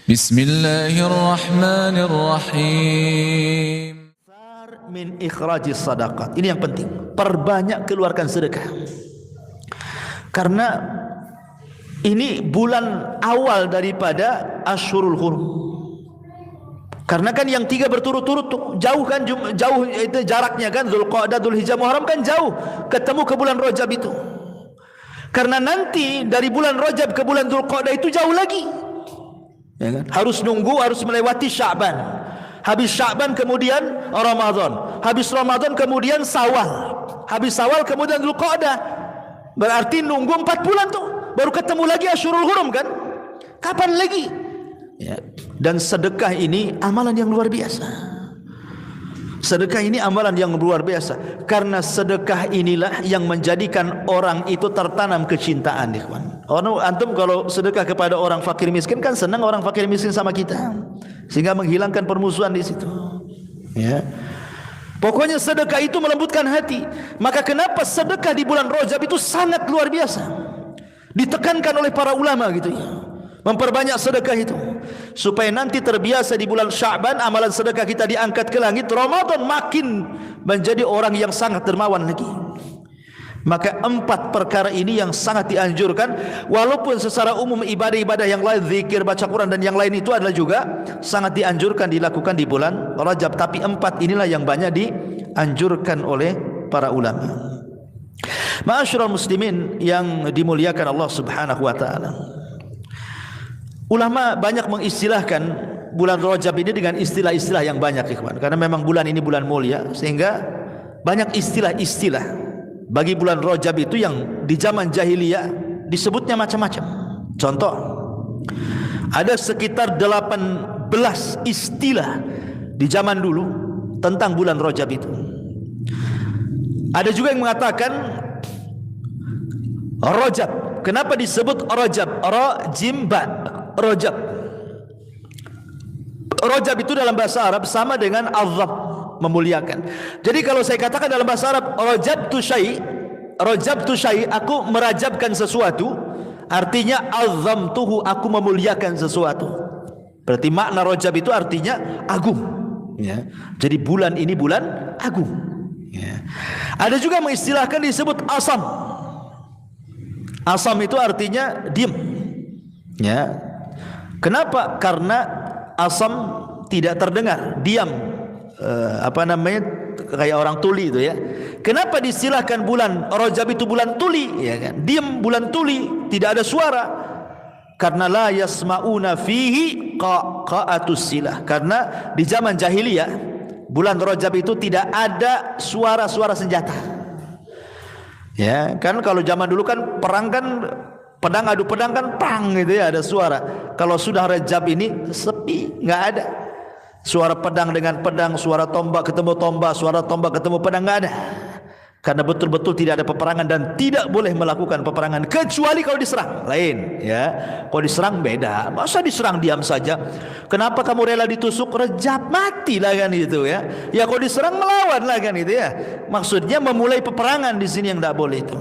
Bismillahirrahmanirrahim. Min ikhrajis sadaqat. Ini yang penting. Perbanyak keluarkan sedekah. Karena ini bulan awal daripada Ashurul Hurum. Karena kan yang 3 berturut-turut jauh kan, jauh itu jaraknya kan, Dzulqa'dah, Dzulhijjah, Muharram kan jauh, ketemu ke bulan Rajab itu. Karena nanti dari bulan Rajab ke bulan Dzulqa'dah itu jauh lagi. Ya kan? Harus nunggu, harus melewati Sya'ban. Habis Sya'ban kemudian Ramadan. Habis Ramadan kemudian Syawal. Habis Syawal kemudian Dzulqa'dah. Berarti nunggu 4 bulan tuh. Baru ketemu lagi Ashurul Hurum kan? Kapan lagi? Ya. Dan sedekah ini amalan yang luar biasa. Sedekah ini amalan yang luar biasa. Karena sedekah inilah yang menjadikan orang itu tertanam kecintaan, ikhwan. Antum kalau sedekah kepada orang fakir miskin kan senang orang fakir miskin sama kita, sehingga menghilangkan permusuhan di situ. Ya. Pokoknya sedekah itu melembutkan hati. Maka kenapa sedekah di bulan Rajab itu sangat luar biasa, ditekankan oleh para ulama gitu ya. Memperbanyak sedekah itu supaya nanti terbiasa di bulan Sya'ban amalan sedekah kita diangkat ke langit. Ramadan makin menjadi orang yang sangat dermawan lagi. Maka 4 perkara ini yang sangat dianjurkan. Walaupun secara umum ibadah-ibadah yang lain, zikir, baca Quran dan yang lain itu adalah juga sangat dianjurkan dilakukan di bulan Rajab, tapi 4 inilah yang banyak dianjurkan oleh para ulama. Ma'asyiral muslimin yang dimuliakan Allah Subhanahu wa taala. Ulama banyak mengistilahkan bulan Rajab ini dengan istilah-istilah yang banyak, ikhwan. Karena memang bulan ini bulan mulia, sehingga banyak istilah-istilah bagi bulan Rajab itu yang di zaman jahiliyah disebutnya macam-macam. Contoh, ada sekitar 18 istilah di zaman dulu tentang bulan Rajab itu. Ada juga yang mengatakan Rajab. Kenapa disebut Rajab? Ra-jim ba. Rajab. Rajab itu dalam bahasa Arab sama dengan azab, memuliakan. Jadi kalau saya katakan dalam bahasa Arab rajabtu syai, aku merajabkan sesuatu, artinya azamtuhu, aku memuliakan sesuatu. Berarti makna rajab itu artinya agung, ya. Jadi bulan ini bulan agung, ya. Ada juga mengistilahkan disebut asam. Asam itu artinya diam, ya. Kenapa? Karena asam tidak terdengar, diam, kayak orang tuli itu ya. Kenapa distilahkan bulan Rajab itu bulan tuli, ya kan? Diam, bulan tuli, tidak ada suara. Karena la yasmauna fihi qaqatus silah. Karena di zaman jahiliyah bulan Rajab itu tidak ada suara-suara senjata. Ya, kan kalau zaman dulu kan perang kan pedang adu pedang kan pang gitu ya, ada suara. Kalau sudah Rajab ini sepi, nggak ada suara pedang dengan pedang, suara tombak ketemu tombak, suara tombak ketemu pedang, nggak ada. Karena betul-betul tidak ada peperangan dan tidak boleh melakukan peperangan kecuali kalau diserang. Lain ya. Kalau diserang beda. Masa diserang diam saja? Kenapa kamu rela ditusuk? Rajab, matilah kan itu ya. Ya kalau diserang melawan lah kan itu ya. Maksudnya memulai peperangan di sini yang tidak boleh itu.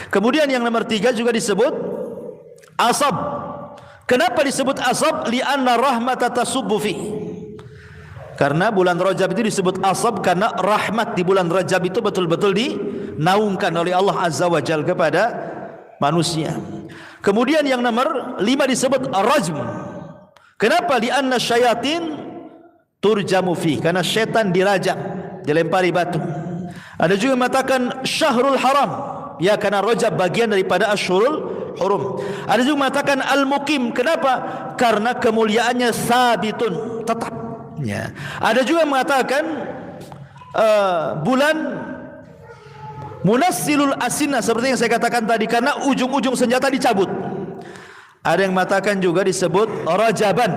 Kemudian yang nomor 3 juga disebut asab. Kenapa disebut asab? Li'anna rahmata tasubbu fi. Karena bulan Rajab itu disebut asab karena rahmat di bulan Rajab itu betul-betul dinaungkan oleh Allah Azza wa Jalla kepada manusia. Kemudian yang nomor 5 disebut rajm. Kenapa? Li'anna syayatin turjamu fi. Karena syaitan dirajam, dilempari batu. Ada juga yang mengatakan syahrul haram. Ya, karena Rajab bagian daripada Ashurul Hurum. Ada juga mengatakan Al-Muqim. Kenapa? Karena kemuliaannya sabitun, tetap. Ya. Ada juga yang mengatakan bulan Munassilul Asina, seperti yang saya katakan tadi, karena ujung-ujung senjata dicabut. Ada yang mengatakan juga disebut Rajaban.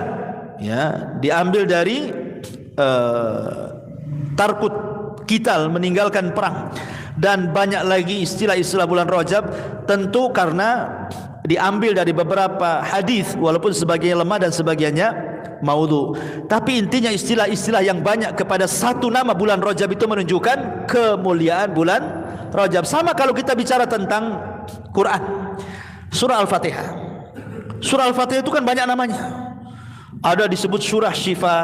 Ya, diambil dari tarkut, kital, meninggalkan perang. Dan banyak lagi istilah-istilah bulan Rajab, tentu karena diambil dari beberapa hadis, walaupun sebagiannya lemah dan sebagiannya maudhu. Tapi intinya istilah-istilah yang banyak kepada satu nama bulan Rajab itu menunjukkan kemuliaan bulan Rajab. Sama kalau kita bicara tentang Quran, surah Al-Fatihah. Surah Al-Fatihah itu kan banyak namanya. Ada disebut surah Syifa,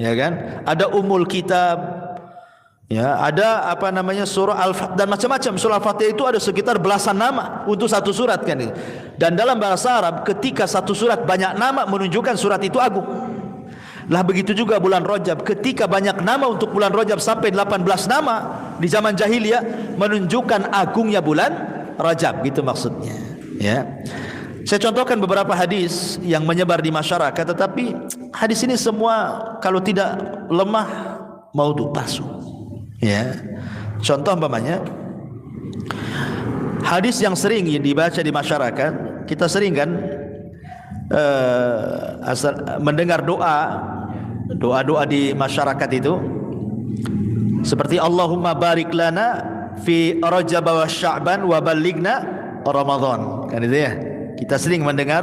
ya kan? Ada Ummul Kitab, ya, ada apa namanya surah Al-Fatihah dan macam-macam. Surah Al-Fatihah itu ada sekitar belasan nama untuk satu surat kan itu. Dan dalam bahasa Arab ketika satu surat banyak nama menunjukkan surat itu agung. Lah begitu juga bulan Rajab, ketika banyak nama untuk bulan Rajab sampai 18 nama di zaman jahiliyah menunjukkan agungnya bulan Rajab, gitu maksudnya, ya. Saya contohkan beberapa hadis yang menyebar di masyarakat, tetapi hadis ini semua kalau tidak lemah maudhu, palsu. Ya. Contoh umpamanya hadis yang sering dibaca di masyarakat, kita sering kan mendengar doa di masyarakat itu seperti Allahumma barik lana fi Rajab wa Sya'ban wa ballighna Ramadan, kan itu ya. Kita sering mendengar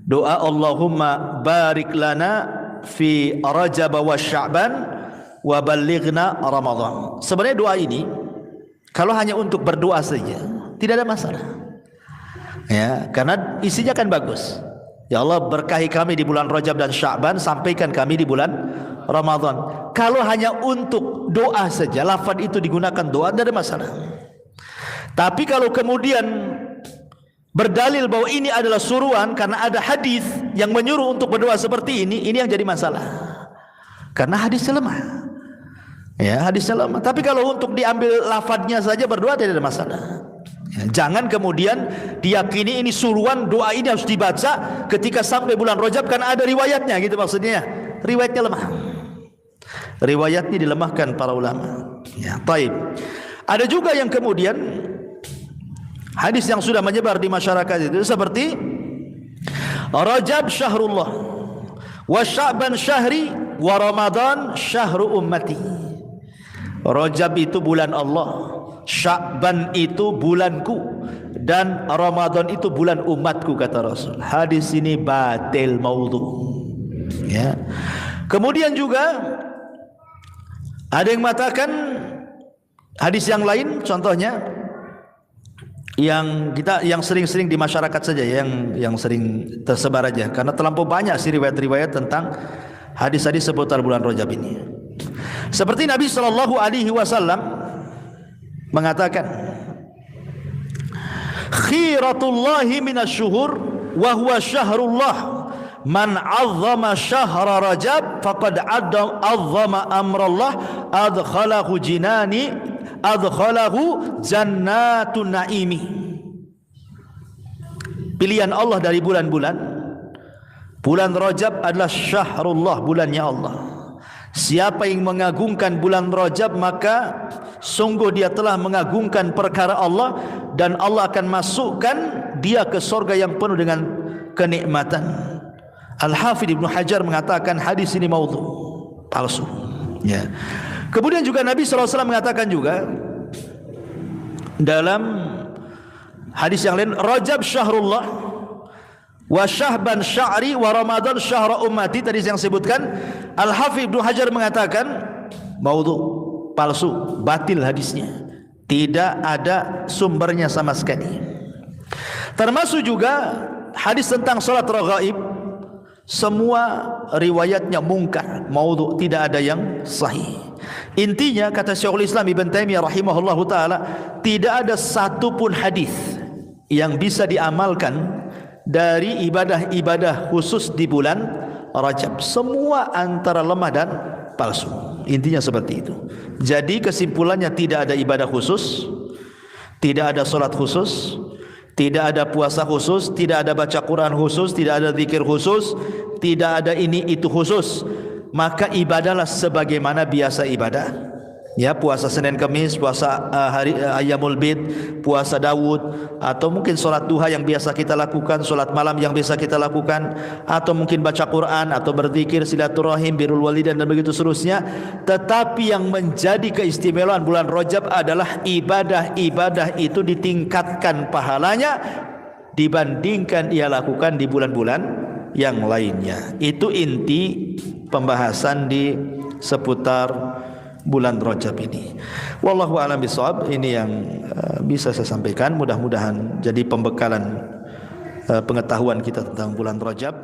doa Allahumma barik lana fi Rajab wa Sya'ban wa ballighna Ramadan. Sebenarnya doa ini kalau hanya untuk berdoa saja tidak ada masalah, ya, karena isinya kan bagus. Ya Allah, berkahi kami di bulan Rajab dan Sya'ban, sampaikan kami di bulan Ramadan. Kalau hanya untuk doa saja, lafaz itu digunakan doa, tidak ada masalah. Tapi kalau kemudian berdalil bahwa ini adalah suruhan karena ada hadis yang menyuruh untuk berdoa seperti ini yang jadi masalah. Karena hadisnya lemah. Ya, hadisnya lemah. Tapi kalau untuk diambil lafadznya saja berdoa tidak ada masalah. Ya, jangan kemudian diyakini ini suruhan, doa ini harus dibaca ketika sampai bulan Rajab karena ada riwayatnya, gitu maksudnya. Riwayatnya lemah. Riwayatnya dilemahkan para ulama. Ya, baik. Ada juga yang kemudian hadis yang sudah menyebar di masyarakat itu seperti Rajab syahrullah wa Sya'ban syahri wa Ramadan syahru ummati. Rajab itu bulan Allah, Sya'ban itu bulanku, dan Ramadan itu bulan umatku, kata Rasul. Hadis ini batil, maudhu, ya. Kemudian juga ada yang mengatakan hadis yang lain, contohnya yang sering-sering di masyarakat saja, yang sering tersebar aja, karena terlampau banyak sih riwayat-riwayat tentang hadis-hadis seputar bulan Rajab ini. Seperti Nabi sallallahu alaihi wasallam mengatakan, khiratullahi minasyuhur wa huwa syahrullah, man 'azzama syahra Rajab faqad 'azzama amrallah adkhalahu jannatun na'imi. Pilihan Allah dari bulan-bulan, bulan Rajab adalah syahrullah, bulannya Allah. Siapa yang mengagungkan bulan Rajab, maka sungguh dia telah mengagungkan perkara Allah, dan Allah akan masukkan dia ke surga yang penuh dengan kenikmatan. Al-Hafidh Ibnu Hajar mengatakan hadis ini maudhu, palsu, ya. Kemudian juga Nabi SAW mengatakan juga dalam hadis yang lain, Rajab syahrullah wa Sya'ban sya'ri wa Ramadan syahra ummati. Tadi yang sebutkan, Al-Hafidh Ibnu Hajar mengatakan maudhu, palsu, batil hadisnya, tidak ada sumbernya sama sekali. Termasuk juga hadis tentang salat raghaib, semua riwayatnya mungkar, maudhu, tidak ada yang sahih. Intinya, kata Syekhul Islam Ibn Taimiyah rahimahullahu taala, tidak ada satupun hadis yang bisa diamalkan dari ibadah-ibadah khusus di bulan Rajab. Semua antara lemah dan palsu. Intinya seperti itu. Jadi kesimpulannya, tidak ada ibadah khusus, tidak ada salat khusus, tidak ada puasa khusus, tidak ada baca Quran khusus, tidak ada zikir khusus, tidak ada ini itu khusus. Maka ibadahlah sebagaimana biasa ibadah, ya, puasa Senin Kamis, puasa hari Ayyamul Bid, puasa Daud, atau mungkin solat duha yang biasa kita lakukan, solat malam yang biasa kita lakukan, atau mungkin baca Quran, atau berzikir, silaturahim, birrul walidain, dan begitu seterusnya. Tetapi yang menjadi keistimewaan bulan Rajab adalah ibadah-ibadah itu ditingkatkan pahalanya dibandingkan ia lakukan di bulan-bulan yang lainnya. Itu inti pembahasan di seputar bulan Rajab ini. Wallahu a'lam bishawab. Ini yang bisa saya sampaikan. Mudah-mudahan jadi pembekalan pengetahuan kita tentang bulan Rajab.